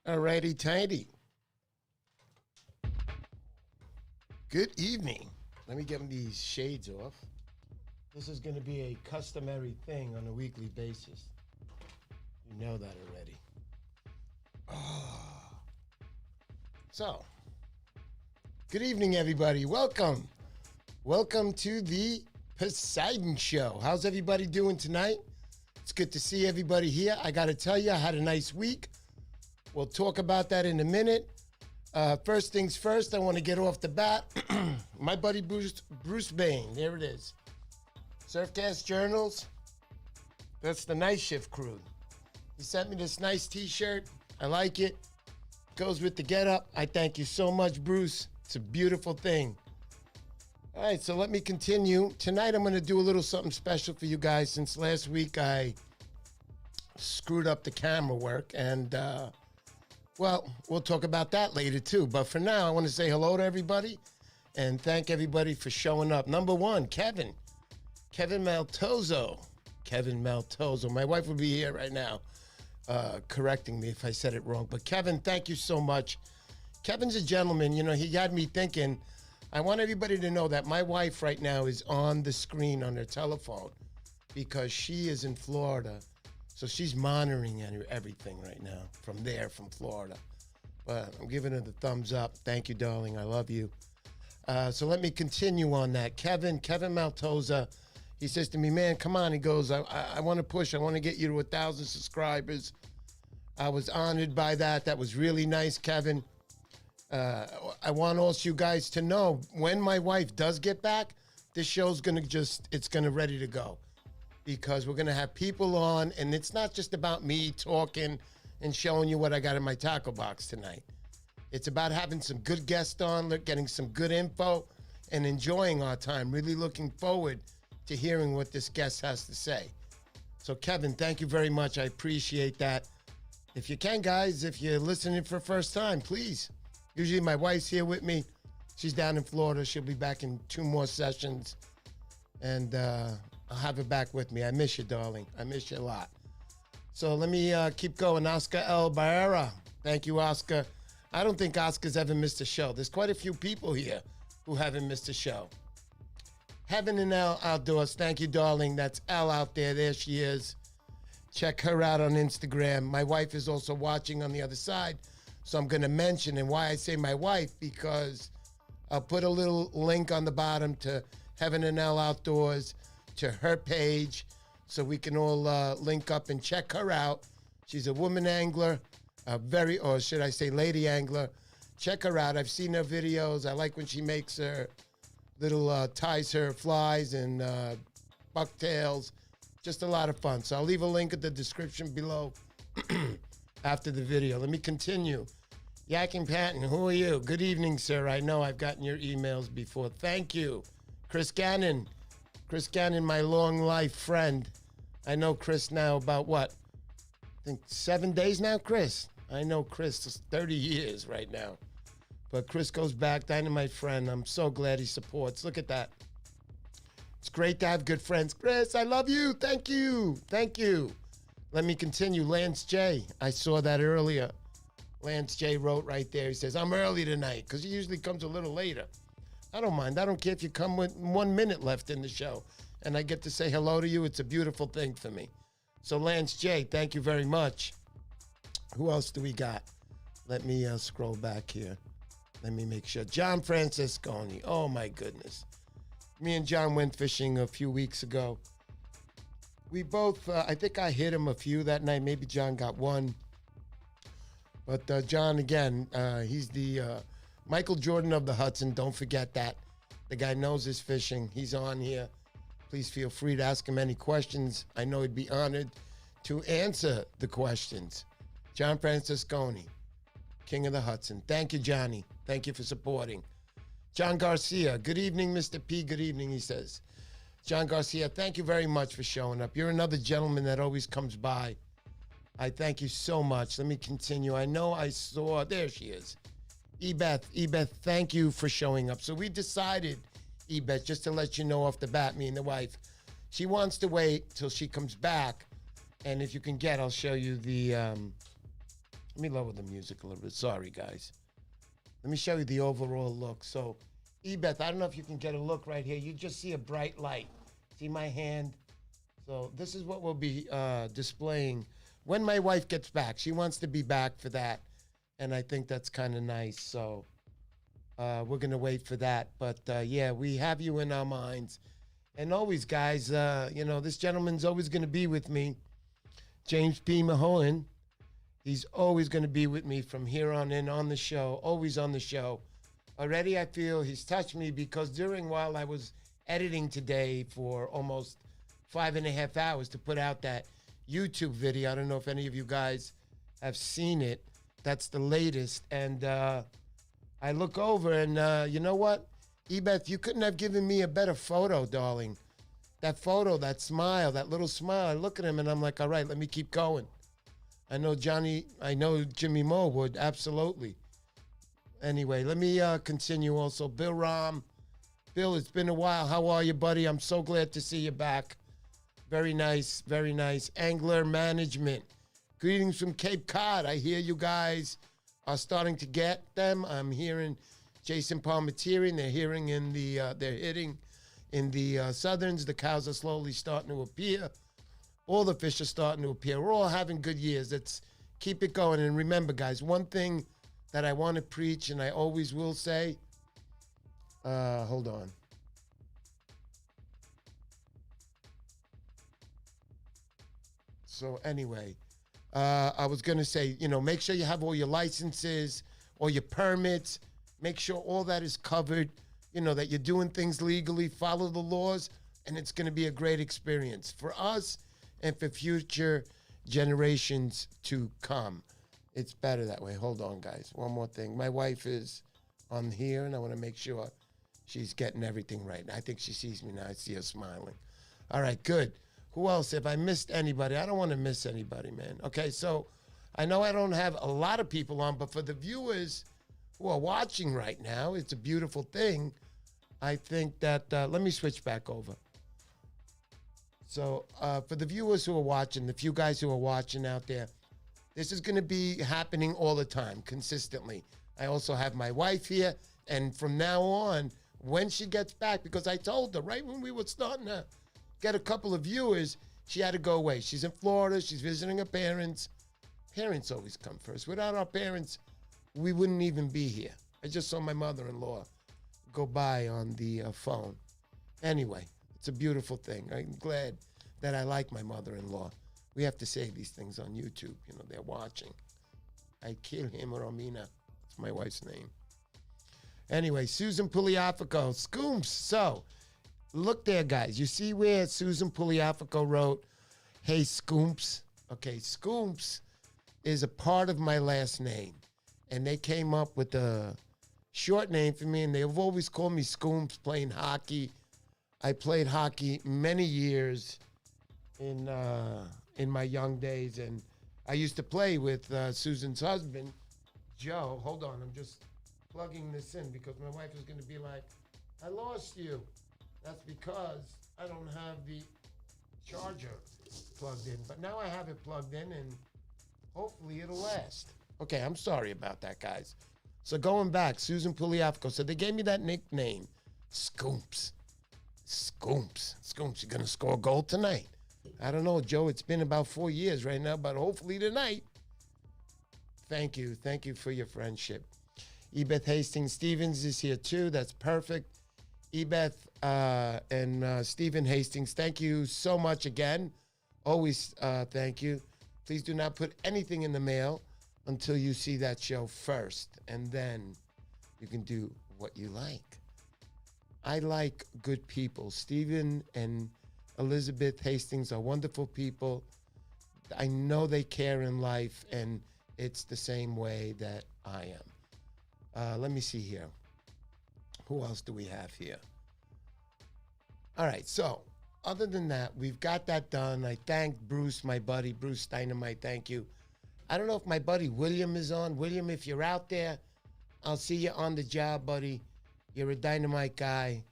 Alrighty, tidy. Good evening. Let me get these shades off. This is going to be a customary thing on a weekly basis. You know that already. So, good evening, everybody. Welcome. Welcome to the Poseidon Show. How's everybody doing tonight? It's good to see everybody here. I got to tell you, I had a nice week. We'll talk about that in a minute. First things first, I want to get off the bat. My buddy Bruce Bain, there it is. Surfcast Journals. That's the night shift crew. He sent me this nice t-shirt. I like it. Goes with the getup. I thank you so much, Bruce. It's a beautiful thing. All right, so let me continue. Tonight I'm going to do a little something special for you guys. Since last week I screwed up the camera work, and well, we'll talk about that later too. But for now, I want to say hello to everybody and thank everybody for showing up. Number one, Kevin Maltozo. My wife would be here right now correcting me if I said it wrong. But Kevin, thank you so much. Kevin's a gentleman. You know, he got me thinking. I want everybody to know that my wife right now is on the screen on her telephone because she is in Florida. So she's monitoring everything right now from Florida. But I'm giving her the thumbs up. Thank you, darling. I love you. So let me continue on that. Kevin Maltoza, he says to me, man, come on. He goes, I want to push. I want to get you to 1,000 subscribers. I was honored by that. That was really nice, Kevin. I want all you guys to know, when my wife does get back, this show's going to it's going to ready to go. Because we're going to have people on, and it's not just about me talking and showing you what I got in my taco box tonight. It's about having some good guests on, getting some good info, and enjoying our time. Really looking forward to hearing what this guest has to say. So, Kevin, thank you very much. I appreciate that. If you can, guys, if you're listening for the first time, please. Usually my wife's here with me. She's down in Florida. She'll be back in 2 more sessions. And I'll have her back with me. I miss you, darling. I miss you a lot. So let me keep going. Oscar L. Barrera. Thank you, Oscar. I don't think Oscar's ever missed a show. There's quite a few people here who haven't missed a show. Heaven and L Outdoors. Thank you, darling. That's Elle out there. There she is. Check her out on Instagram. My wife is also watching on the other side. So I'm going to mention, and why I say my wife, because I'll put a little link on the bottom to Heaven and Elle Outdoors, to her page, so we can all link up and check her out. She's a woman angler, or should I say lady angler. Check her out. I've seen her videos. I like when she makes her little, ties her flies and bucktails. Just a lot of fun. So I'll leave a link in the description below after the video. Let me continue. Yakking Patton, who are you? Good evening, sir. I know I've gotten your emails before. Thank you. Chris Gannon, my long life friend. I know Chris now about what? I think 7 days now, Chris. I know Chris is 30 years right now. But Chris goes back, dynamite friend. I'm so glad he supports. Look at that. It's great to have good friends. Chris, I love you. Thank you. Thank you. Let me continue. Lance J. I saw that earlier. Lance J wrote right there. He says, I'm early tonight because he usually comes a little later. I don't mind. I don't care if you come with 1 minute left in the show and I get to say hello to you. It's a beautiful thing for me. So Lance J, thank you very much. Who else do we got? Let me scroll back here. Let me make sure. John Francisconi. Oh, my goodness. Me and John went fishing a few weeks ago. We both, I think I hit him a few that night. Maybe John got one. But John, again, he's the Michael Jordan of the Hudson. Don't forget that. The guy knows his fishing. He's on here. Please feel free to ask him any questions. I know he'd be honored to answer the questions. John Francisconi, King of the Hudson. Thank you, Johnny. Thank you for supporting. John Garcia. Good evening, Mr. P. Good evening, he says. John Garcia, thank you very much for showing up. You're another gentleman that always comes by. I thank you so much. Let me continue. I know I saw, there she is. Ebeth, thank you for showing up. So we decided, Ebeth, just to let you know off the bat, me and the wife, she wants to wait till she comes back. And if you can I'll show you the Let me lower the music a little bit. Sorry, guys. Let me show you the overall look. So, Ebeth, I don't know if you can get a look right here. You just see a bright light. See my hand? So this is what we'll be displaying when my wife gets back. She wants to be back for that, and I think that's kind of nice. So we're going to wait for that. But, yeah, we have you in our minds. And always, guys, this gentleman's always going to be with me, James P. Mahoyan. He's always going to be with me from here on in on the show, always on the show. Already I feel he's touched me because while I was editing today for almost 5.5 hours to put out that YouTube video, I don't know if any of you guys have seen it. That's the latest. And I look over and you know what? Ebeth, you couldn't have given me a better photo, darling. That photo, that smile, that little smile. I look at him and I'm like, all right, let me keep going. I know Jimmy Moe would, absolutely. Anyway, let me continue also. Bill Ram. Bill, it's been a while. How are you, buddy? I'm so glad to see you back. Very nice, very nice. Angler Management. Greetings from Cape Cod. I hear you guys are starting to get them. I'm hearing Jason Palmatieri. They're hitting in the southerns. The cows are slowly starting to appear. All the fish are starting to appear. We're all having good years. Let's keep it going. And remember, guys, one thing that I want to preach, and I always will say, hold on. So anyway, I was going to say, make sure you have all your licenses, all your permits. Make sure all that is covered, that you're doing things legally, follow the laws, and it's going to be a great experience for us and for future generations to come. It's better that way. Hold on, guys. One more thing. My wife is on here, and I want to make sure she's getting everything right. I think she sees me now. I see her smiling. All right, good. Who else? If I missed anybody, I don't want to miss anybody, man. Okay, so I know I don't have a lot of people on, but for the viewers who are watching right now, it's a beautiful thing. I think that, let me switch back over. So for the viewers who are watching, the few guys who are watching out there, this is going to be happening all the time, consistently. I also have my wife here, and from now on, when she gets back, because I told her right when we were starting to get a couple of viewers, she had to go away. She's in Florida. She's visiting her parents. Parents always come first. Without our parents, we wouldn't even be here. I just saw my mother-in-law go by on the phone. Anyway, it's a beautiful thing. I'm glad that I like my mother-in-law. We have to say these things on YouTube. They're watching. I kill him or Romina. That's my wife's name. Anyway, Susan Pugliafico, Scooms. So, look there, guys. You see where Susan Pugliafico wrote, hey, Scooms? Okay, Scooms is a part of my last name. And they came up with a short name for me, and they've always called me Scooms, playing hockey. I played hockey many years in my young days, and I used to play with Susan's husband, Joe. Hold on, I'm just plugging this in because my wife is going to be like, I lost you. That's because I don't have the charger plugged in, but now I have it plugged in, and hopefully it'll last. Okay, I'm sorry about that, guys. So going back, Susan Pugliafico. So they gave me that nickname, Scoops. Scoops. Scoops, you're going to score a goal tonight. I don't know, Joe. It's been about 4 years right now, but hopefully tonight. Thank you. Thank you for your friendship. Ebeth Hastings Stevens is here too. That's perfect. Ebeth and Stephen Hastings, thank you so much again. Always thank you. Please do not put anything in the mail until you see that show first, and then you can do what you like. I like good people. Stephen and Elizabeth Hastings are wonderful people. I know they care in life, and it's the same way that I am. Let me see here. Who else do we have here? All right, so other than that, we've got that done. I thank Bruce, my buddy, Bruce Dynamite. Thank you. I don't know if my buddy William is on. William, if you're out there, I'll see you on the job, buddy. You're a dynamite guy.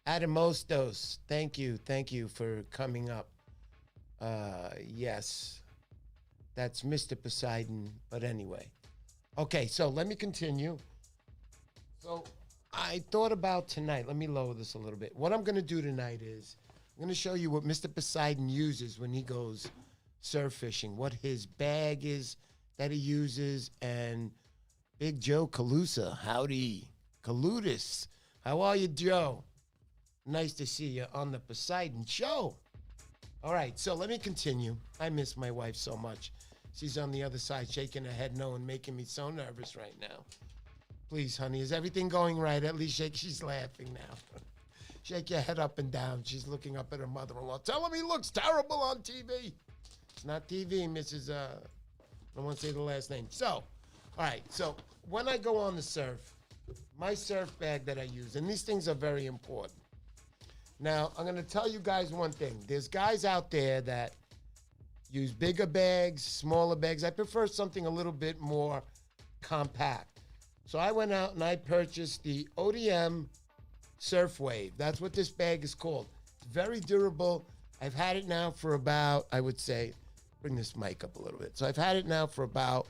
Adam Mostos, thank you. Thank you for coming up. Yes, that's Mr. Poseidon. But anyway, Okay, so let me continue. So I thought about tonight. Let me lower this a little bit. What I'm going to do tonight is I'm going to show you what Mr. Poseidon uses when he goes surf fishing, what his bag is that he uses, and Big Joe Calusa. Howdy. Calutis. How are you, Joe? Nice to see you on the Poseidon Show. All right, so let me continue. I miss my wife so much. She's on the other side shaking her head no and making me so nervous right now. Please, honey, is everything going right? At least shake. She's laughing now. Shake your head up and down. She's looking up at her mother-in-law. Tell him he looks terrible on TV. It's not TV, Mrs. I don't want to say the last name. So, all right. So when I go on the surf, my surf bag that I use, and these things are very important. Now, I'm going to tell you guys one thing. There's guys out there that use bigger bags, smaller bags. I prefer something a little bit more compact. So I went out and I purchased the ODM Surf Wave. That's what this bag is called. It's very durable. I've had it now for about, I would say, bring this mic up a little bit. So I've had it now for about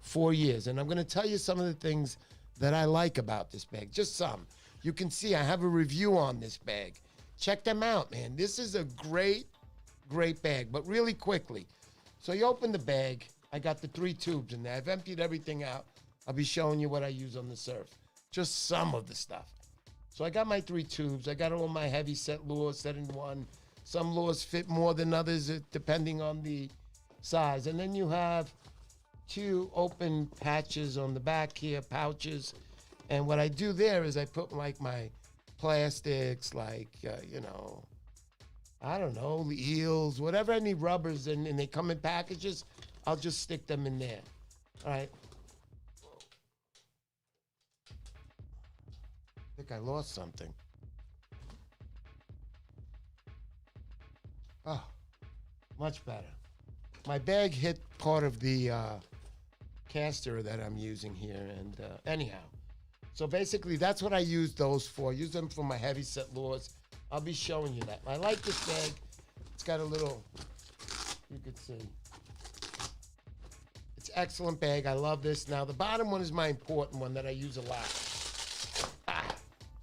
4 years. And I'm going to tell you some of the things that I like about this bag. Just some. You can see I have a review on this bag. Check them out, man. This is a great, great bag. But really quickly. So you open the bag. I got the 3 tubes in there. I've emptied everything out. I'll be showing you what I use on the surf. Just some of the stuff. So I got my 3 tubes. I got all my heavy set lures set in one. Some lures fit more than others depending on the size. And then you have 2 open patches on the back here, pouches. And what I do there is I put like my plastics, like, I don't know, eels, whatever I need, rubbers, and they come in packages, I'll just stick them in there. All right. I think I lost something. Oh, much better. My bag hit part of the caster that I'm using here, and anyhow. So basically, that's what I use those for. Use them for my heavy set lures. I'll be showing you that. I like this bag. It's got a little, you could see. It's an excellent bag. I love this. Now, the bottom one is my important one that I use a lot.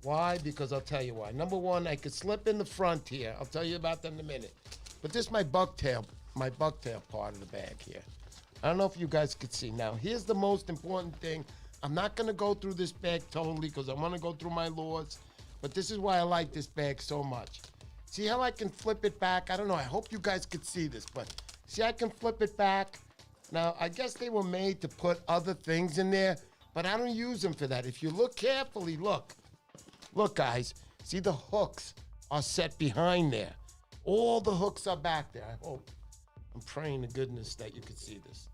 Why? Because I'll tell you why. Number one, I could slip in the front here. I'll tell you about that in a minute. But this is my bucktail part of the bag here. I don't know if you guys could see. Now, here's the most important thing. I'm not going to go through this bag totally because I want to go through my lures. But this is why I like this bag so much. See how I can flip it back? I don't know. I hope you guys could see this. But see, I can flip it back. Now, I guess they were made to put other things in there. But I don't use them for that. If you look carefully, look. Look, guys. See, the hooks are set behind there. All the hooks are back there. I hope. I'm praying to goodness that you could see this.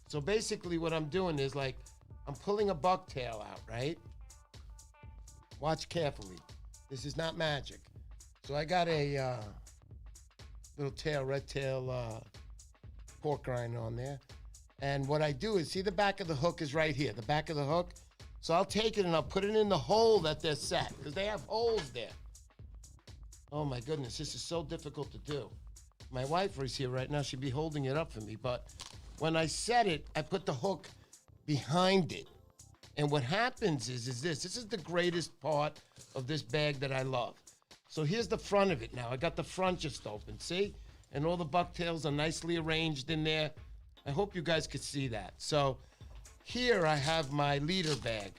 So basically what I'm doing is like, I'm pulling a bucktail out, right? Watch carefully. This is not magic. So I got a little tail, red tail pork rind on there. And what I do is, see the back of the hook is right here, the back of the hook. So I'll take it and I'll put it in the hole that they're set, because they have holes there. Oh my goodness, this is so difficult to do. My wife is here right now, she'd be holding it up for me, but when I set it, I put the hook behind it. And what happens is this is the greatest part of this bag that I love. So here's the front of it now. I got the front just open, see? And all the bucktails are nicely arranged in there. I hope you guys could see that. So here I have my leader bag.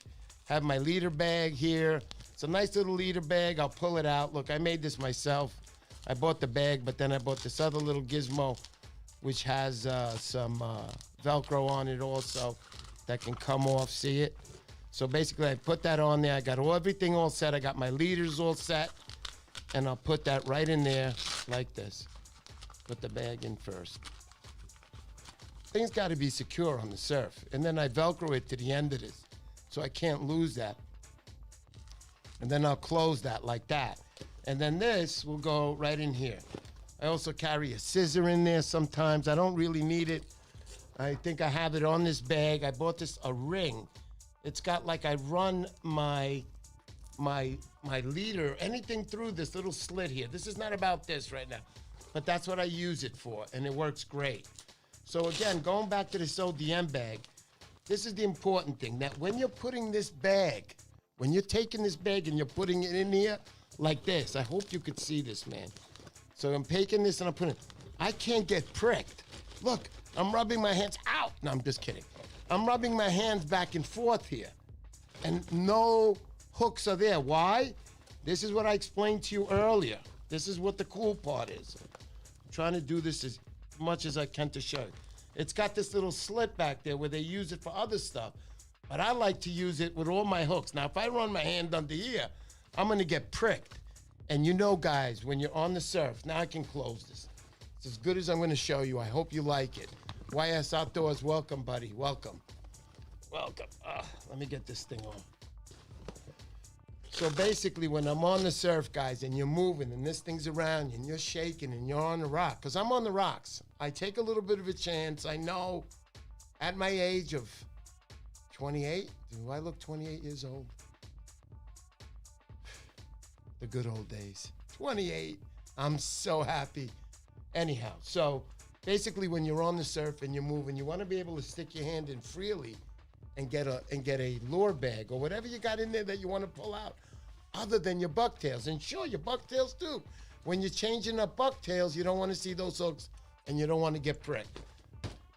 Have my leader bag here. It's a nice little leader bag. I'll pull it out. Look, I made this myself. I bought the bag, but then I bought this other little gizmo, which has some Velcro on it also that can come off. See it? So basically, I put that on there. I got everything all set. I got my leaders all set. And I'll put that right in there like this. Put the bag in first. Things got to be secure on the surf. And then I Velcro it to the end of this, so I can't lose that. And then I'll close that like that. And then this will go right in here. I also carry a scissor in there sometimes. I don't really need it. I think I have it on this bag. I bought this, a ring. It's got like, I run my leader, anything through this little slit here. This is not about this right now, but that's what I use it for, and it works great. So again, going back to this ODM bag, this is the important thing, that when you're putting this bag, when you're taking this bag and you're putting it in here like this, I hope you could see this, man. So I'm taking this and I'm putting it, I can't get pricked. Look, I'm rubbing my hands out. No, I'm just kidding. I'm rubbing my hands back and forth here. And no hooks are there. Why? This is what I explained to you earlier. This is what the cool part is. I'm trying to do this as much as I can to show you. It's got this little slit back there where they use it for other stuff. But I like to use it with all my hooks. Now, if I run my hand under here, I'm gonna get pricked. And you know, guys, when you're on the surf, now I can close this. It's as good as I'm gonna show you. I hope you like it. YS Outdoors, welcome, buddy, welcome. Welcome. Let me get this thing on. So basically, when I'm on the surf, guys, and you're moving and this thing's around you and you're shaking and you're on the rock, because I'm on the rocks, I take a little bit of a chance. I know at my age of 28, do I look 28 years old? The good old days. 28. I'm so happy. Anyhow, so basically when you're on the surf and you're moving, you want to be able to stick your hand in freely and get a lure bag or whatever you got in there that you want to pull out other than your bucktails. And sure, your bucktails too. When you're changing up bucktails, you don't want to see those hooks and you don't want to get pricked.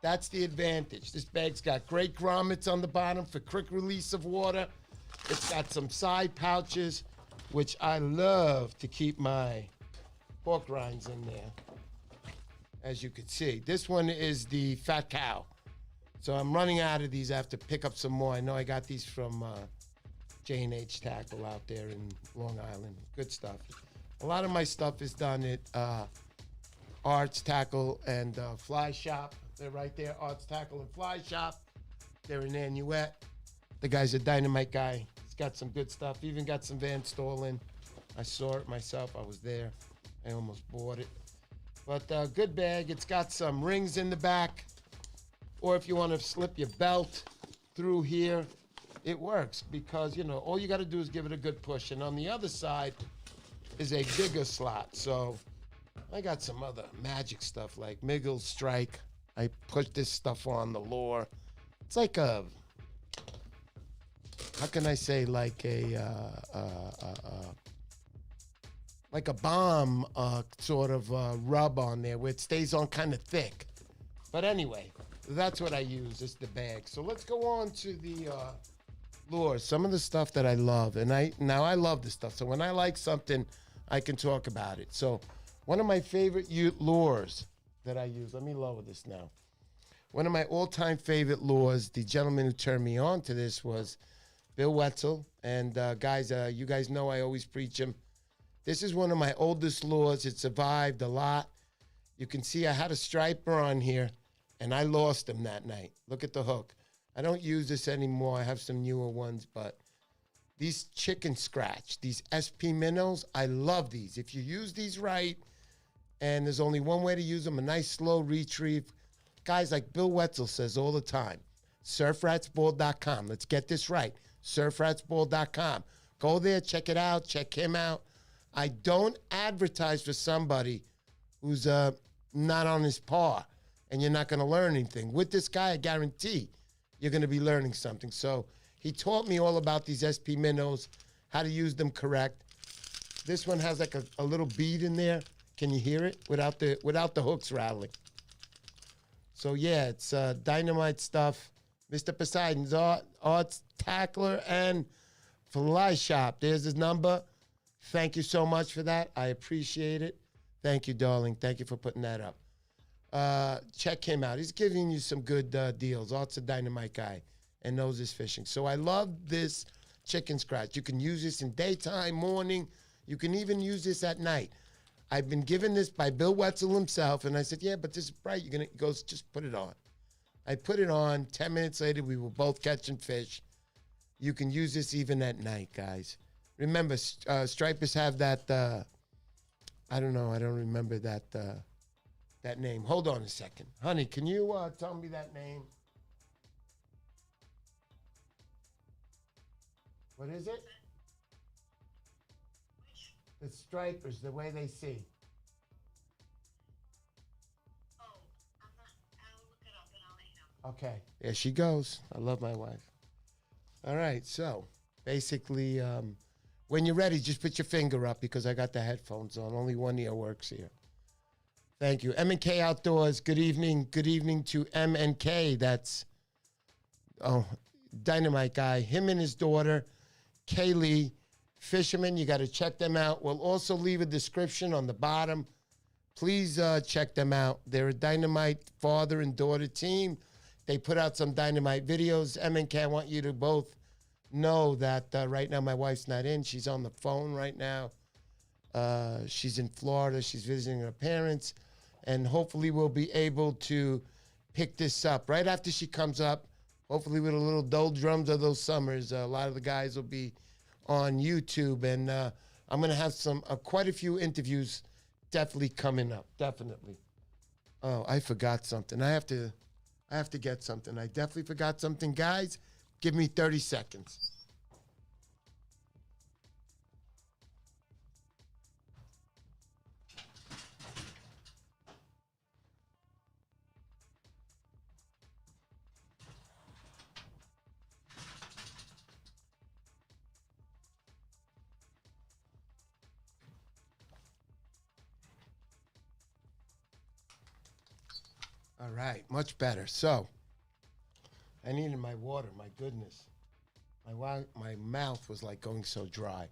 That's the advantage. This bag's got great grommets on the bottom for quick release of water. It's got some side pouches, which I love to keep my pork rinds in there. As you can see, this one is the Fat Cow. So I'm running out of these. I have to pick up some more. I know I got these from J&H Tackle out there in Long Island. Good stuff. A lot of my stuff is done at Arts Tackle and Fly Shop. They're right there, Arts Tackle and Fly Shop. They're in Nanuet. The guy's a dynamite guy. He's got some good stuff. Even got some Van Stolen. I saw it myself. I was there. I almost bought it. But good bag. It's got some rings in the back. Or if you want to slip your belt through here, it works because, you know, all you got to do is give it a good push. And on the other side is a bigger slot. So I got some other magic stuff like Miggle Strike. I push this stuff on the lure. It's like a, how can I say, like a bomb sort of rub on there where it stays on kind of thick. But anyway, that's what I use, is the bag. So let's go on to the lures. Some of the stuff that I love, and I love this stuff. So when I like something, I can talk about it. So one of my favorite lures that I use, let me lower this now. One of my all-time favorite lures, the gentleman who turned me on to this was Bill Wetzel. And guys, you guys know I always preach him. This is one of my oldest lures. It survived a lot. You can see I had a striper on here, and I lost him that night. Look at the hook. I don't use this anymore. I have some newer ones, but these chicken scratch, these SP minnows, I love these. If you use these right, and there's only one way to use them, a nice slow retrieve. Guys, like Bill Wetzel says all the time, surfratsball.com. Let's get this right, surfratsball.com. Go there, check it out, check him out. I don't advertise for somebody who's not on his par, and you're not going to learn anything. With this guy, I guarantee you're going to be learning something. So he taught me all about these SP minnows, how to use them correct. This one has like a little bead in there. Can you hear it without the hooks rattling? So yeah, it's dynamite stuff. Mr. Poseidon's Arts Tackler and Fly Shop. There's his number. Thank you so much for that. I appreciate it. Thank you, darling. Thank you for putting that up. Check him out. He's giving you some good deals. Art's a dynamite guy and knows his fishing. So I love this chicken scratch. You can use this in daytime, morning. You can even use this at night. I've been given this by Bill Wetzel himself, and I said, yeah, but this is bright. He goes, just put it on. I put it on. 10 minutes later, we were both catching fish. You can use this even at night, guys. Remember, stripers have that, I don't know, I don't remember that name. Hold on a second. Honey, can you tell me that name? What is it? The stripers, the way they see. Oh, I'll look it up and I'll let you Okay, there she goes. I love my wife. All right, so basically, when you're ready, just put your finger up because I got the headphones on. Only one ear works here. Thank you. M&K Outdoors, good evening. Good evening to M&K. That's, Dynamite Guy. Him and his daughter, Kaylee, fishermen. You got to check them out. We'll also leave a description on the bottom. Please check them out. They're a Dynamite father and daughter team. They put out some Dynamite videos. M&K, I want you to both know that right now my wife's not in. She's on the phone right now. She's in Florida. She's visiting her parents. And hopefully we'll be able to pick this up right after she comes up. Hopefully with a little doldrums of those summers. A lot of the guys will be on YouTube. And I'm going to have quite a few interviews definitely coming up. Definitely. Oh, I forgot something. I have to get something. I definitely forgot something. Guys, give me 30 seconds. All right, much better. So, I needed my water. My goodness, my mouth was like going so dry.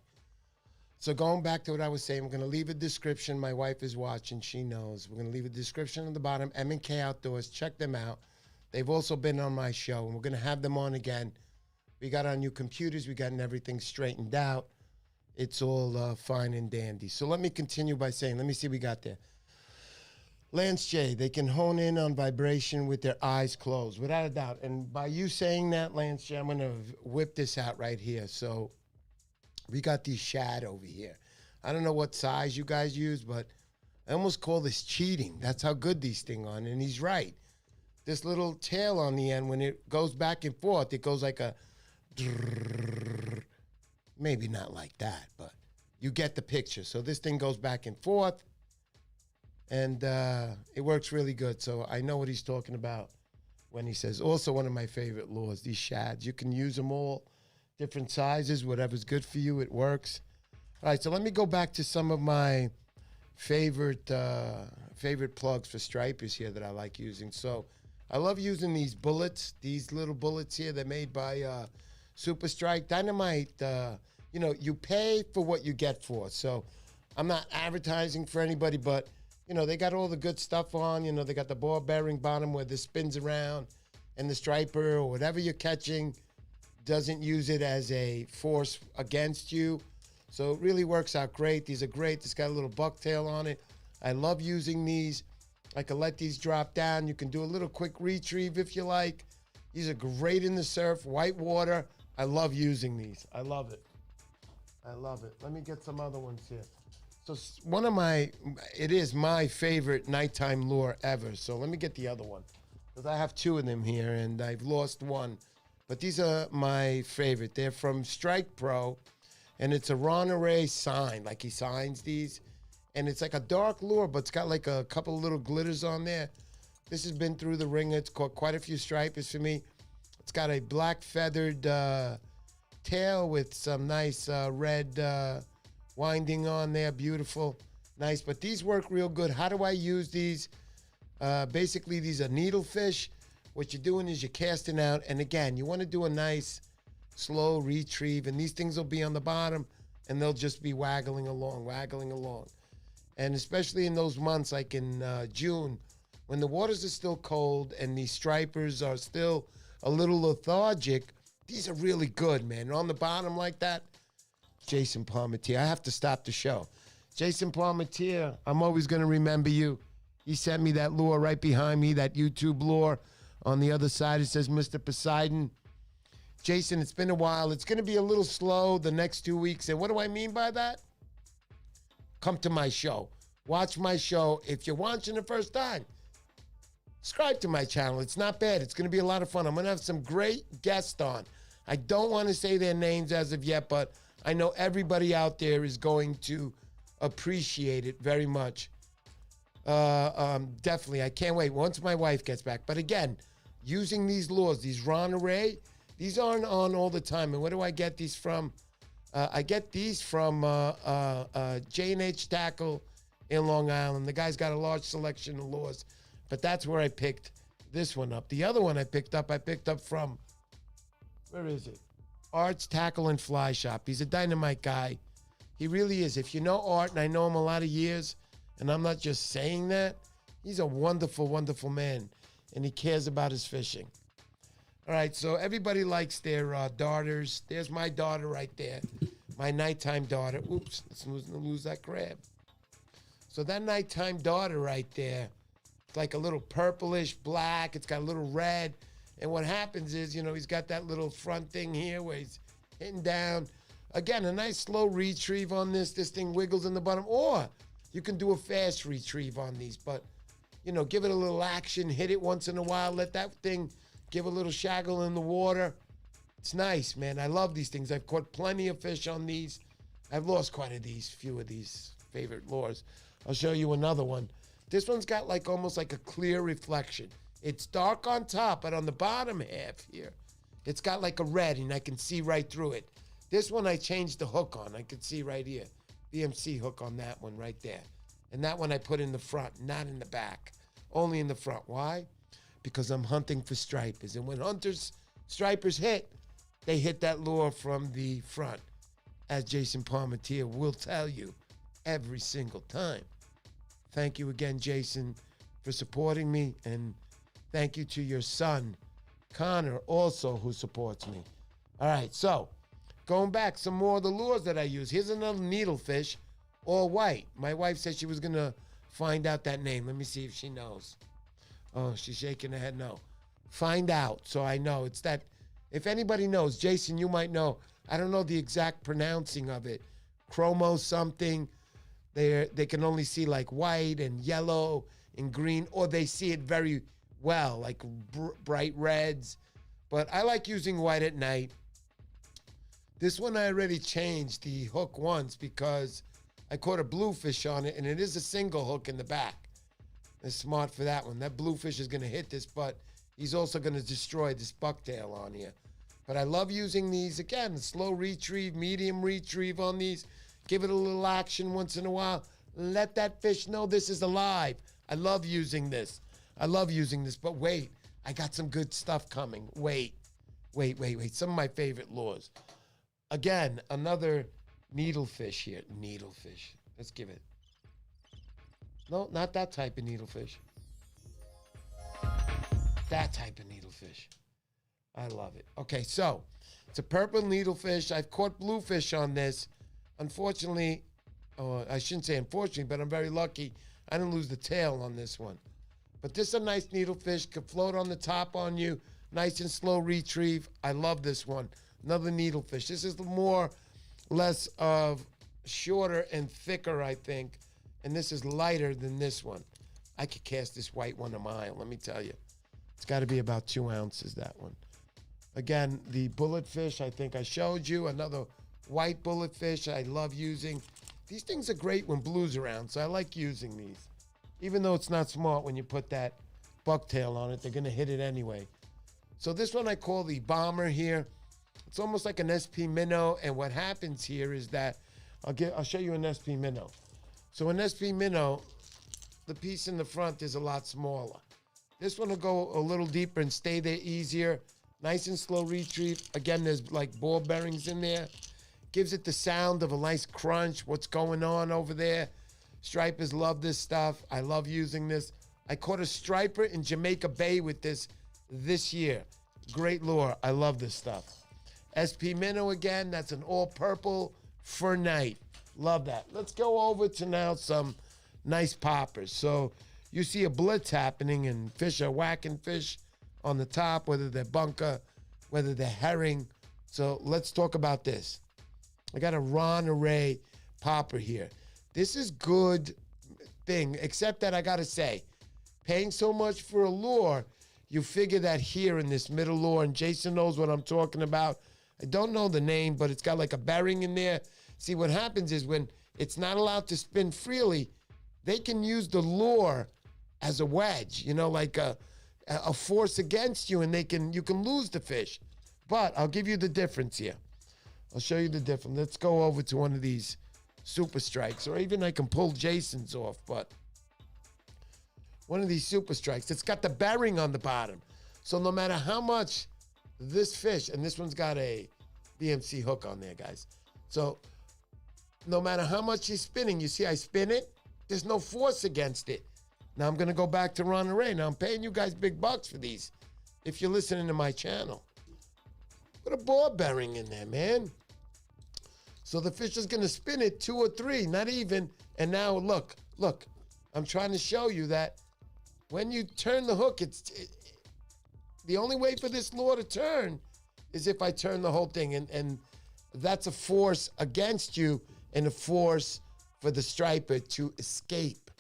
So going back to what I was saying, we're going to leave a description. My wife is watching; she knows. We're going to leave a description on the bottom. M&K Outdoors. Check them out. They've also been on my show, and we're going to have them on again. We got our new computers. We got everything straightened out. It's all fine and dandy. So let me continue by saying, let me see what we got there. Lance J, they can hone in on vibration with their eyes closed, without a doubt. And by you saying that, Lance J, I'm going to whip this out right here. So we got these shad over here. I don't know what size you guys use, but I almost call this cheating. That's how good these things are. And he's right. This little tail on the end, when it goes back and forth, it goes like a, maybe not like that, but you get the picture. So this thing goes back and forth. And it works really good. So I know what he's talking about when he says, also one of my favorite lures, these shads. You can use them all, different sizes, whatever's good for you, it works. All right, so let me go back to some of my favorite plugs for stripers here that I like using. So I love using these bullets, these little bullets here. They're made by Super Strike. Dynamite, you pay for what you get for. So I'm not advertising for anybody, but they got all the good stuff on. They got the ball bearing bottom where this spins around, and the striper or whatever you're catching doesn't use it as a force against you. So it really works out great. These are great. It's got a little bucktail on it. I love using these. I can let these drop down. You can do a little quick retrieve if you like. These are great in the surf, white water. I love using these. I love it. I love it. Let me get some other ones here. So it is my favorite nighttime lure ever. So let me get the other one, because I have two of them here and I've lost one. But these are my favorite. They're from Strike Pro, and it's a Ron Array sign. Like he signs these, and it's like a dark lure, but it's got like a couple of little glitters on there. This has been through the ringer. It's caught quite a few stripers for me. It's got a black feathered tail with some nice red winding on there, beautiful, nice. But these work real good. How do I use these? Basically, these are needlefish. What you're doing is you're casting out, and again, you want to do a nice, slow retrieve, and these things will be on the bottom, and they'll just be waggling along. And especially in those months, like in June, when the waters are still cold and these stripers are still a little lethargic, these are really good, man. And on the bottom like that, Jason Palmetier. I have to stop the show. Jason Palmetier, I'm always going to remember you. He sent me that lure right behind me, that YouTube lure. On the other side, it says Mr. Poseidon. Jason, it's been a while. It's going to be a little slow the next 2 weeks. And what do I mean by that? Come to my show. Watch my show. If you're watching the first time, subscribe to my channel. It's not bad. It's going to be a lot of fun. I'm going to have some great guests on. I don't want to say their names as of yet, but I know everybody out there is going to appreciate it very much. Definitely. I can't wait once my wife gets back. But again, using these lures, these Ron Array, these aren't on all the time. And where do I get these from? I get these from J&H Tackle in Long Island. The guy's got a large selection of lures, but that's where I picked this one up. The other one I picked up from, where is it? Art's Tackle and Fly Shop. He's a dynamite guy. He really is. If you know Art, and I know him a lot of years, and I'm not just saying that, he's a wonderful, wonderful man, and he cares about his fishing. All right, so everybody likes their darters. There's my darter right there, my nighttime darter. Oops, let's lose that crab. So that nighttime darter right there, it's like a little purplish black. It's got a little red. And what happens is, you know, he's got that little front thing here where he's hitting down. Again, a nice slow retrieve on this. This thing wiggles in the bottom. Or you can do a fast retrieve on these. But, you know, give it a little action. Hit it once in a while. Let that thing give a little shaggle in the water. It's nice, man. I love these things. I've caught plenty of fish on these. I've lost quite a few of these favorite lures. I'll show you another one. This one's got like almost like a clear reflection. It's dark on top, but on the bottom half here, it's got like a red, and I can see right through it. This one I changed the hook on. I can see right here. BMC hook on that one right there. And that one I put in the front, not in the back. Only in the front. Why? Because I'm hunting for stripers. And when stripers hit, they hit that lure from the front. As Jason Parmentier will tell you every single time. Thank you again, Jason, for supporting me. And thank you to your son, Connor, also, who supports me. All right, so going back, some more of the lures that I use. Here's another needlefish, all white. My wife said she was going to find out that name. Let me see if she knows. Oh, she's shaking her head no. Find out, so I know. It's that, if anybody knows, Jason, you might know. I don't know the exact pronouncing of it. Chromo something. They can only see like white and yellow and green, or they see it very well, like bright reds. But I like using white at night. This one I already changed the hook once because I caught a bluefish on it, and it is a single hook in the back. It's smart for that one. That bluefish is going to hit this, but he's also going to destroy this bucktail on here. But I love using these, again, slow retrieve, medium retrieve on these. Give it a little action once in a while. Let that fish know this is alive. I love using this. But wait, I got some good stuff coming. Wait. Some of my favorite lures. Again, another needlefish here. Needlefish. Let's give it. No, not that type of needlefish. That type of needlefish. I love it. Okay, so it's a purple needlefish. I've caught bluefish on this. Unfortunately, I shouldn't say unfortunately, but I'm very lucky. I didn't lose the tail on this one. But this is a nice needlefish. Could float on the top on you. Nice and slow retrieve. I love this one. Another needlefish. This is less of shorter and thicker, I think. And this is lighter than this one. I could cast this white one a mile, let me tell you. It's got to be about 2 ounces, that one. Again, the bulletfish, I think I showed you. Another white bulletfish I love using. These things are great when blue's around, so I like using these. Even though it's not smart when you put that bucktail on it, they're going to hit it anyway. So this one I call the bomber here. It's almost like an SP minnow, and what happens here is that, I'll show you an SP minnow. So an SP minnow, the piece in the front is a lot smaller. This one will go a little deeper and stay there easier. Nice and slow retrieve. Again, there's like ball bearings in there. Gives it the sound of a nice crunch. What's going on over there? Stripers love this stuff. I love using this. I caught a striper in Jamaica Bay with this year. Great lure. I love this stuff. SP minnow again. That's an all purple for night. Love that. Let's go over to now some nice poppers. So you see a blitz happening and fish are whacking fish on the top, whether they're bunker, whether they're herring. So let's talk about this. I got a Ron Array popper here. This is good thing, except that I got to say, paying so much for a lure, you figure that here in this middle lure, and Jason knows what I'm talking about. I don't know the name, but it's got like a bearing in there. See, what happens is when it's not allowed to spin freely, they can use the lure as a wedge, you know, like a force against you, and you can lose the fish. But I'll give you the difference here. I'll show you the difference. Let's go over to one of these super strikes, or even I can pull Jason's off, but one of these super strikes, it's got the bearing on the bottom. So no matter how much this fish, and this one's got a BMC hook on there, guys. So no matter how much you're spinning, you see I spin it, there's no force against it. Now I'm gonna go back to Ron and Ray. Now I'm paying you guys big bucks for these if you're listening to my channel. Put a ball bearing in there, man. So the fish is gonna spin it 2 or 3, not even. And now look, I'm trying to show you that when you turn the hook, the only way for this lure to turn is if I turn the whole thing, and that's a force against you and a force for the striper to escape.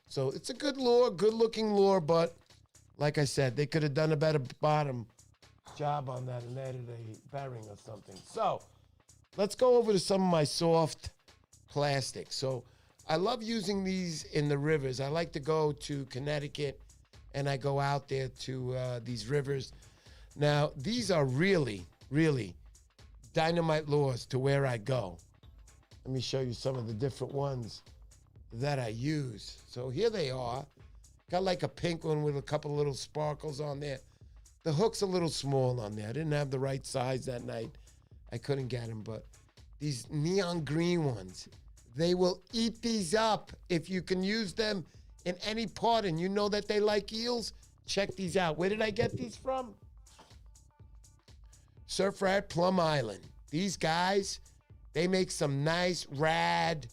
So it's a good lure, good looking lure, but like I said, they could have done a better bottom job on that and added a bearing or something. So let's go over to some of my soft plastic. So I love using these in the rivers. I like to go to Connecticut and I go out there to these rivers. Now, these are really, really dynamite lures to where I go. Let me show you some of the different ones that I use. So here they are. Got like a pink one with a couple little sparkles on there. The hook's a little small on there. I didn't have the right size that night. I couldn't get them, but these neon green ones, they will eat these up. If you can use them in any part and you know that they like eels, check these out. Where did I get these from? Surfland, Plum Island. These guys, they make some nice, rad,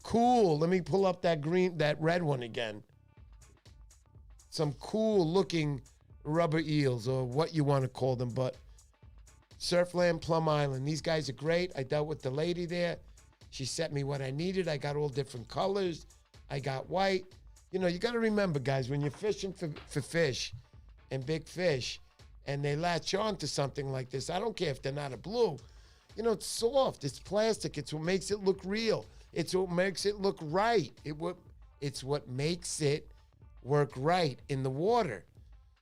cool. Let me pull up that red one again. Some cool looking rubber eels, or what you want to call them, but Surfland, Plum Island. These guys are great. I dealt with the lady there. She sent me what I needed. I got all different colors. I got white. You know, you got to remember, guys, when you're fishing for fish and big fish and they latch on to something like this, I don't care if they're not a blue. You know, it's soft. It's plastic. It's what makes it look real. It's what makes it look right. It's what makes it work right in the water.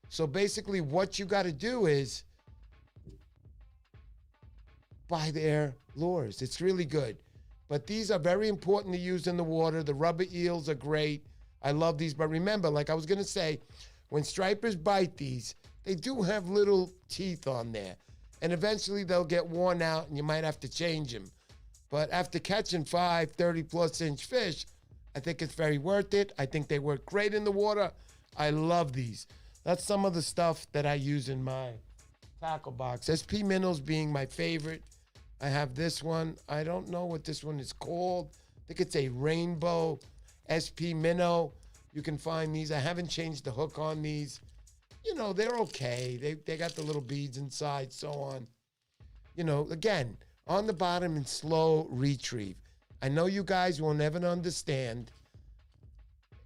So basically what you got to do is buy their lures. It's really good. But these are very important to use in the water. The rubber eels are great. I love these. But remember, like I was going to say, when stripers bite these, they do have little teeth on there. And eventually they'll get worn out and you might have to change them. But after catching 5 30-plus inch fish, I think it's very worth it. I think they work great in the water. I love these. That's some of the stuff that I use in my tackle box. SP minnows being my favorite. I have this one. I don't know what this one is called. I think it's a rainbow SP minnow. You can find these. I haven't changed the hook on these. You know, they're okay. They got the little beads inside, so on. You know, again, on the bottom in slow retrieve. I know you guys will never understand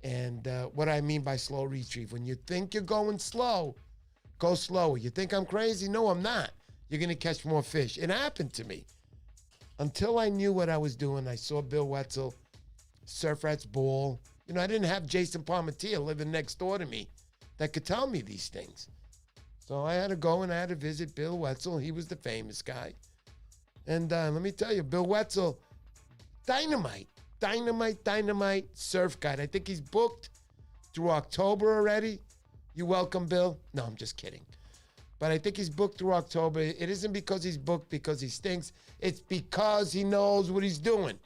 and what I mean by slow retrieve. When you think you're going slow, go slower. You think I'm crazy? No, I'm not. You're going to catch more fish. It happened to me. Until I knew what I was doing, I saw Bill Wetzel, Surf Rat's Ball. You know, I didn't have Jason Palmatia living next door to me that could tell me these things. So I had to go and I had to visit Bill Wetzel. He was the famous guy. And let me tell you, Bill Wetzel, dynamite surf guide. I think he's booked through October already. You welcome, Bill? No, I'm just kidding. But I think he's booked through October. It isn't because he's booked because he stinks. It's because he knows what he's doing.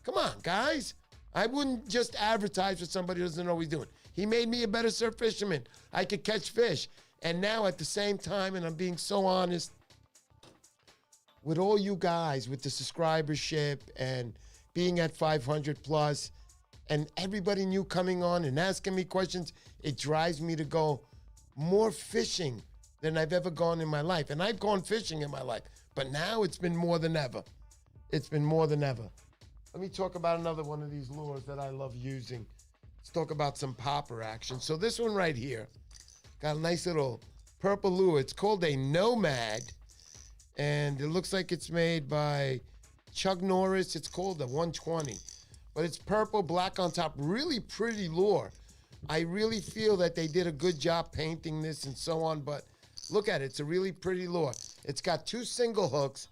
Come on, guys. I wouldn't just advertise for somebody who doesn't know what he's doing. He made me a better surf fisherman. I could catch fish. And now at the same time, and I'm being so honest, with all you guys, with the subscribership and being at 500 plus, and everybody new coming on and asking me questions, it drives me to go more fishing than I've ever gone in my life. And I've gone fishing in my life, but now it's been more than ever. It's been more than ever. Let me talk about another one of these lures that I love using. Let's talk about some popper action. So this one right here, got a nice little purple lure. It's called a Nomad, and it looks like it's made by Chuck Norris. It's called the 120, but it's purple, black on top. Really pretty lure. I really feel that they did a good job painting this and so on, but look at it. It's a really pretty lure. It's got 2 single hooks.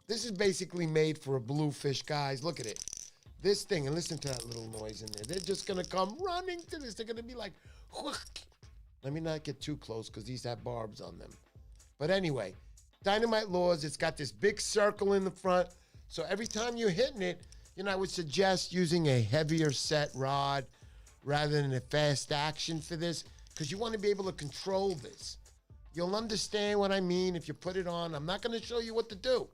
This is basically made for a bluefish, guys. Look at it. This thing, and listen to that little noise in there. They're just going to come running to this. They're going to be like, whoosh. Let me not get too close because these have barbs on them. But anyway, dynamite lures. It's got this big circle in the front. So every time you're hitting it, you know, I would suggest using a heavier set rod rather than a fast action for this, because you want to be able to control this. You'll understand what I mean if you put it on. I'm not going to show you what to do.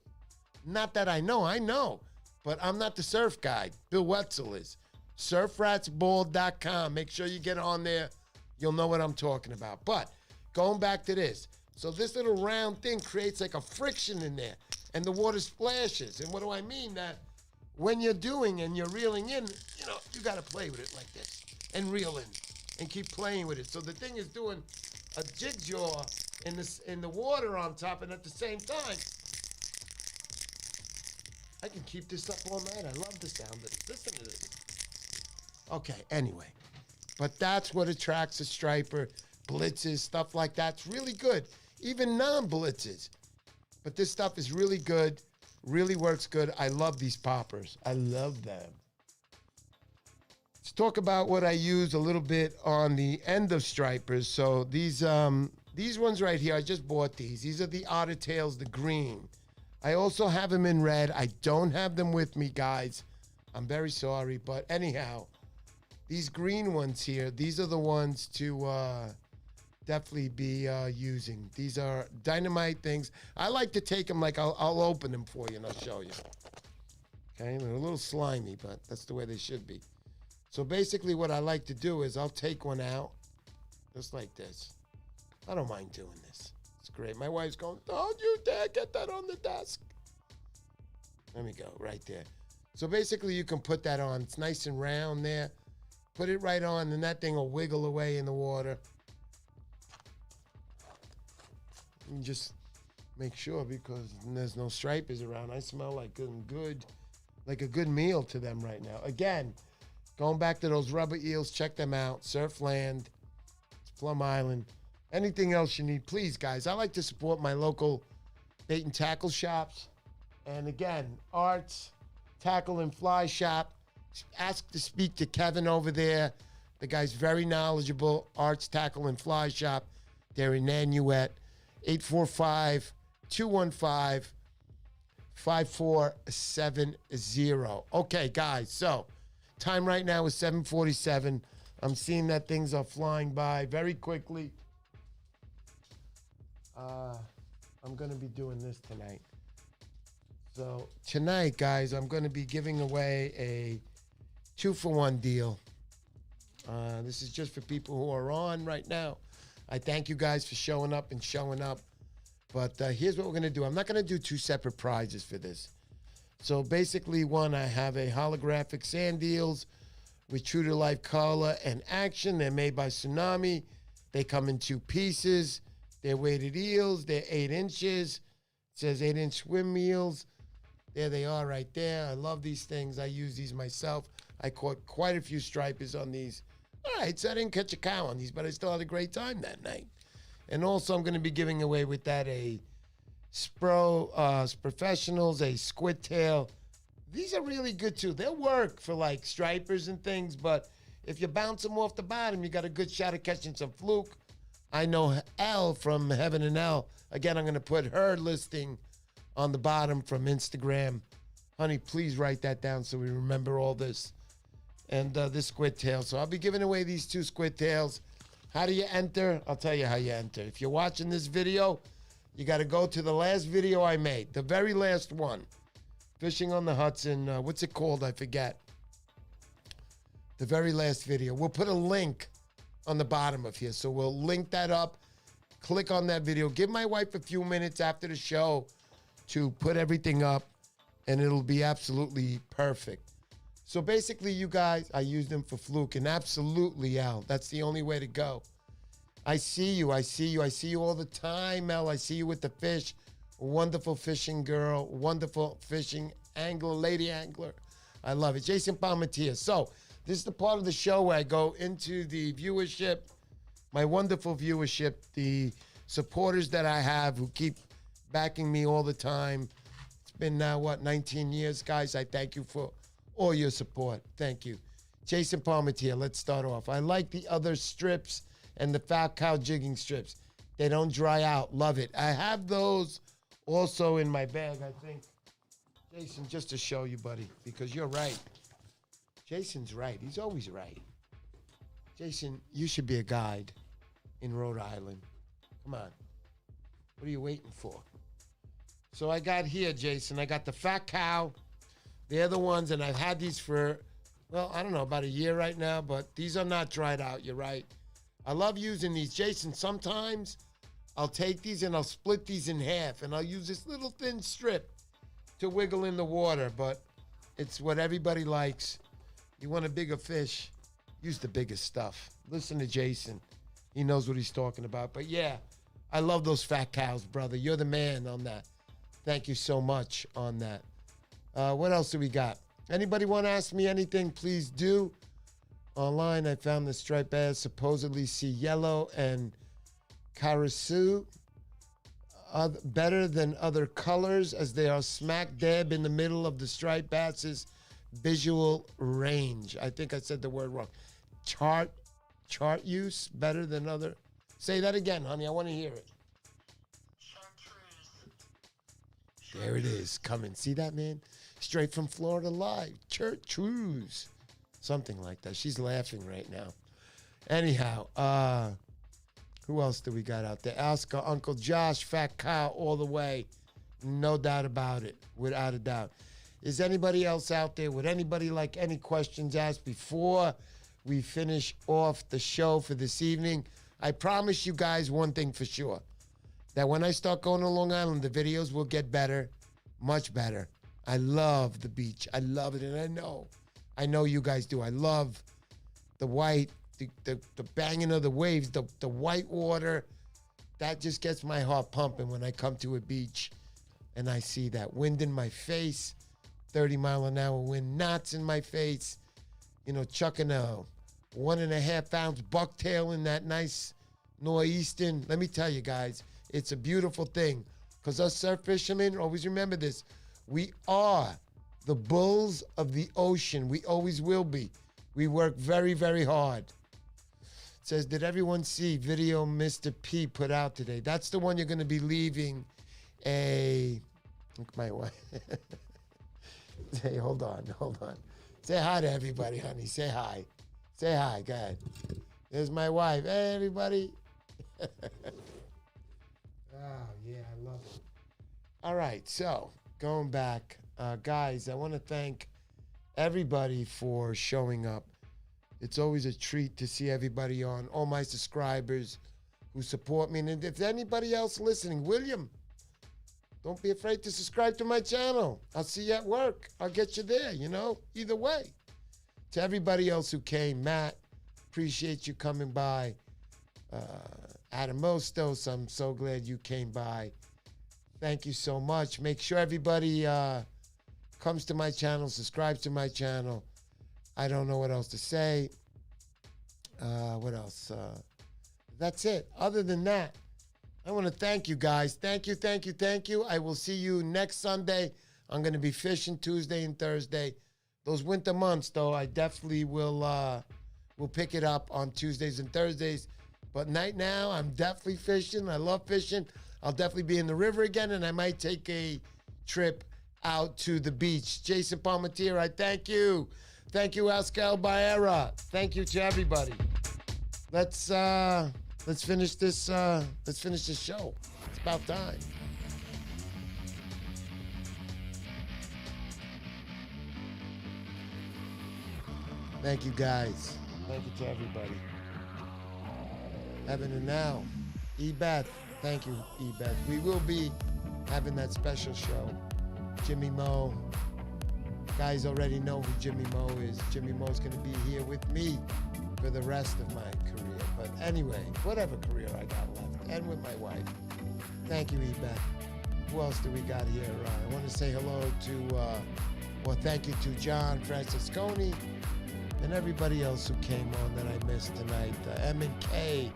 Not that I know, but I'm not the surf guide. Bill Wetzel is. Surfratsball.com. Make sure you get on there. You'll know what I'm talking about. But going back to this. So this little round thing creates like a friction in there, and the water splashes. And what do I mean? That when you're doing and you're reeling in, you know, you got to play with it like this and reel in and keep playing with it. So the thing is doing a jigsaw in the water on top, and at the same time, I can keep this up all night. I love the sound of it. Listen to this. Okay, anyway. But that's what attracts a striper. Blitzes, stuff like that's really good. Even non-blitzes. But this stuff is really good. Really works good. I love these poppers. I love them. Let's talk about what I use a little bit on the end of stripers. So these ones right here, I just bought these. These are the Otter Tails, the green. I also have them in red. I don't have them with me, guys. I'm very sorry. But anyhow, these green ones here, these are the ones to definitely be using. These are dynamite things. I like to take them like I'll open them for you and I'll show you. Okay, they're a little slimy, but that's the way they should be. So basically what I like to do is I'll take one out just like this. I don't mind doing this. It's great. My wife's going, don't you dare get that on the desk. Let me go right there. So basically you can put that on. It's nice and round there. Put it right on and that thing will wiggle away in the water. And just make sure, because there's no stripers around. I smell like a good meal to them right now. Again, going back to those rubber eels, check them out. Surfland, it's Plum Island. Anything else you need, please, guys. I like to support my local bait and tackle shops. And again, Arts, Tackle and Fly Shop. Ask to speak to Kevin over there. The guy's very knowledgeable. Arts, Tackle and Fly Shop. They're in Nanuet. 845-215-5470. Okay, guys, so time right now is 7:47. I'm seeing that things are flying by very quickly. I'm going to be doing this tonight. So tonight, guys, I'm going to be giving away a 2-for-1 deal. This is just for people who are on right now. I thank you guys for showing up. But here's what we're going to do. I'm not going to do 2 separate prizes for this. So basically, one, I have a holographic sand eels with true-to-life color and action. They're made by Tsunami. They come in 2 pieces. They're weighted eels. They're 8 inches. It says 8-inch swim eels. There they are right there. I love these things. I use these myself. I caught quite a few stripers on these. All right, so I didn't catch a cow on these, but I still had a great time that night. And also I'm going to be giving away with that a Professionals, a squid tail. These are really good too. They'll work for like stripers and things, but if you bounce them off the bottom, you got a good shot at catching some fluke. I know Elle from Heaven and Elle. Again, I'm going to put her listing on the bottom from Instagram. Honey, please write that down so we remember all this. And this squid tail. So I'll be giving away these 2 squid tails. How do you enter? I'll tell you how you enter. If you're watching this video, you got to go to the last video I made. The very last one. Fishing on the Hudson. What's it called? I forget. The very last video. We'll put a link on the bottom of here. So we'll link that up. Click on that video. Give my wife a few minutes after the show to put everything up. And it'll be absolutely perfect. So basically, you guys, I use them for fluke, and absolutely, Elle, that's the only way to go. I see you all the time, Elle. I see you with the fish. Wonderful fishing girl, wonderful fishing angler, lady angler. I love it. Jason Palmatier. So This is the part of the show where I go into the viewership, my wonderful viewership, the supporters that I have who keep backing me all the time. It's been now, 19 years, guys. I thank you for all your support. Thank you. Jason Palmetier, let's start off. I like the other strips and the fat cow jigging strips. They don't dry out. Love it. I have those also in my bag, I think. Jason, just to show you, buddy, because you're right. Jason's right. He's always right. Jason, you should be a guide in Rhode Island. Come on. What are you waiting for? So I got here, Jason. I got the fat cow. They're the ones, and I've had these for, well, I don't know, about a year right now, but these are not dried out. You're right. I love using these. Jason, sometimes I'll take these and I'll split these in half, and I'll use this little thin strip to wiggle in the water, but it's what everybody likes. You want a bigger fish, use the biggest stuff. Listen to Jason. He knows what he's talking about. But yeah, I love those fat cows, brother. You're the man on that. Thank you so much on that. What else do we got? Anybody want to ask me anything, please do. Online, I found the striped bass supposedly see yellow and karasu better than other colors as they are smack dab in the middle of the striped bass's visual range. I think I said the word wrong. Chart use better than other. Say that again, honey. I want to hear it. There it is, coming. See that, man? Straight from Florida Live. Chartreuse. Something like that. She's laughing right now. Anyhow, who else do we got out there? Oscar, Uncle Josh, Fat Cow, all the way. No doubt about it. Without a doubt. Is anybody else out there? Would anybody like any questions asked before we finish off the show for this evening? I promise you guys one thing for sure. That when I start going to Long Island, the videos will get better, much better. I love the beach. I love it, and I know you guys do. I love the white, the banging of the waves, the white water. That just gets my heart pumping when I come to a beach and I see that wind in my face, 30-mile-an-hour wind, knots in my face, chucking a 1.5 ounce bucktail in that nice nor'easting. Let me tell you guys, it's a beautiful thing. Because us surf fishermen, always remember this, we are the bulls of the ocean. We always will be. We work very, very hard. It says, did everyone see video Mr. P put out today? That's the one you're going to be leaving look, my wife. Hey, hold on. Say hi to everybody, honey. Say hi. Say hi. Go ahead. There's my wife. Hey, everybody. Oh, yeah, I love it. All right, so going back, guys, I want to thank everybody for showing up. It's always a treat to see everybody on, all my subscribers who support me. And if anybody else listening, William, don't be afraid to subscribe to my channel. I'll see you at work. I'll get you there, either way. To everybody else who came, Matt, appreciate you coming by. Adam Mostos, I'm so glad you came by. Thank you so much. Make sure everybody comes to my channel, subscribes to my channel. I don't know what else to say. What else? That's it. Other than that, I want to thank you guys. Thank you. I will see you next Sunday. I'm going to be fishing Tuesday and Thursday. Those winter months, though, I definitely will pick it up on Tuesdays and Thursdays. But right now, I'm definitely fishing. I love fishing. I'll definitely be in the river again, and I might take a trip out to the beach. Jason Palmetier, I thank you. Thank you, Oscar Baera. Thank you to everybody. Let's finish this. Let's finish this show. It's about time. Thank you, guys. Thank you to everybody. Heaven and Now. E-Beth. Thank you, E-Beth. We will be having that special show. Jimmy Moe. Guys already know who Jimmy Moe is. Jimmy Moe's going to be here with me for the rest of my career. But anyway, whatever career I got left, and with my wife. Thank you, E-Beth. Who else do we got here? I want to say hello to, thank you to John Francisconi. and everybody else who came on that I missed tonight. M and K,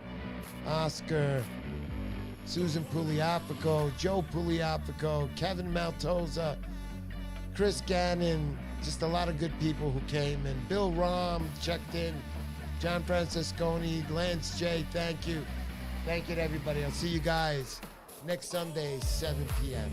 Oscar, Susan Pugliapico, Joe Pugliapico, Kevin Maltosa, Chris Gannon, just a lot of good people who came. And Bill Rom checked in, John Francisconi, Lance J, thank you. Thank you to everybody. I'll see you guys next Sunday, 7 p.m.